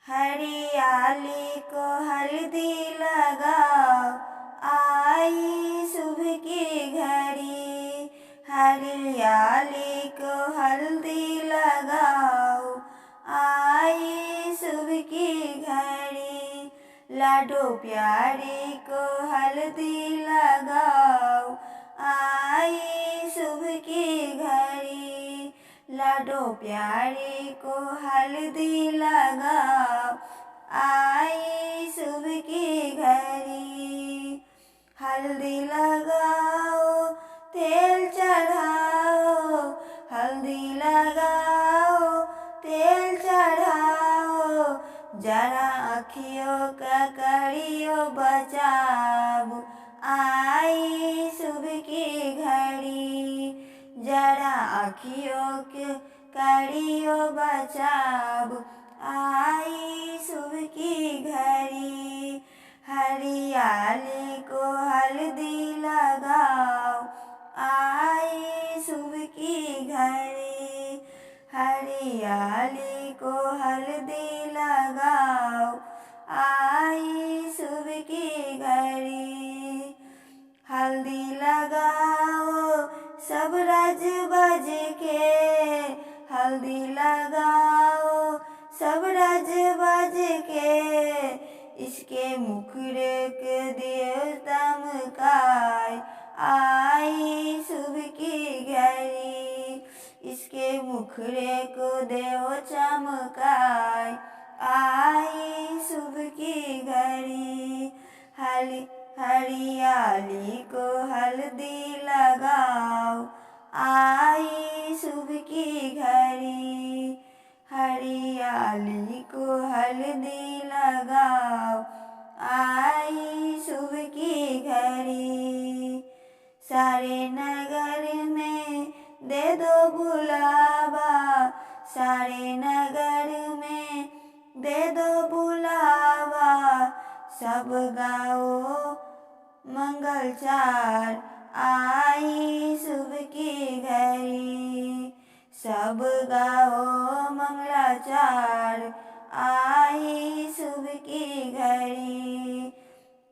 हरियाली को हल्दी लगाओ, आई सुबह की घड़ी। हरियाली को हल्दी लगाओ, आई सुबह की घड़ी। लाडो प्यारी को हल्दी लगाओ, आई सुबह की घड़ी। लाडो प्यारी को हल्दी लगाओ, आई सुबह की घड़ी। हल्दी लगाओ, तेल चढ़ाओ, हल्दी लगाओ, तेल चढ़ाओ। जरा अखियों का कड़ियों बचाओ, आई सुबह की घड़ी। जरा अखियों के कड़ियों बचाओ, आई सुबह की घड़ी। हरियाली को हल्दी लगाओ, आई सुबह की घड़ी। हरियाली को हल्दी लगाओ, आई सुबह की घड़ी। हल्दी लगाओ सब रज बज के, हल्दी लगाओ सब रज बज के। इसके मुखड़े के दिए चमकाए, आई सुबह की घड़ी। इसके मुखड़े को देव चमकाए, आई सुबह की घड़ी। हरियाली को हल्दी लगाओ, आई सुबह की घड़ी। हरियाली को हल्दी लगाओ, आई सुबह की घड़ी। सारे नगर में दे दो बुलावा, सारे नगर में दे दो बुलावा। सब गाओ मंगलचार, आई सुबह की घड़ी। सब गाओ मंगलाचार, आई सुबह की घड़ी।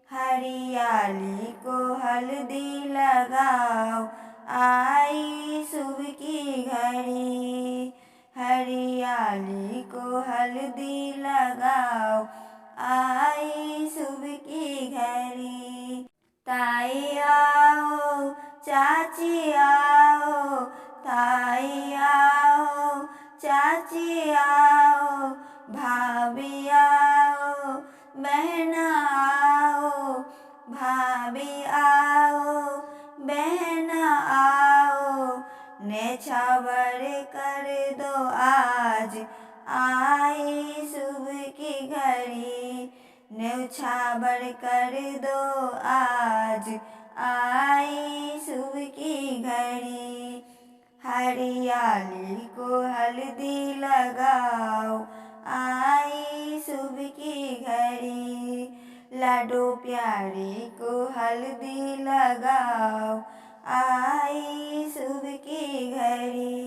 हरियाली को हल्दी लगाओ, आई सुबह की घड़ी। हरियाली को हल्दी लगाओ, आई सुबह की घड़ी। ताई आओ, चाची आओ, ताई आओ, चाची आओ। भाभी आओ, बहन आओ, भाभी आओ, बहन आओ। नेछावर कर दो आज, आई सुबह की घड़ी। न्योछावर कर दो आज, आई सुबह की घड़ी। हरियाली को हल्दी लगाओ, आई सुबह की घड़ी। लाडो प्यारी को हल्दी लगाओ, आई सुबह की घड़ी।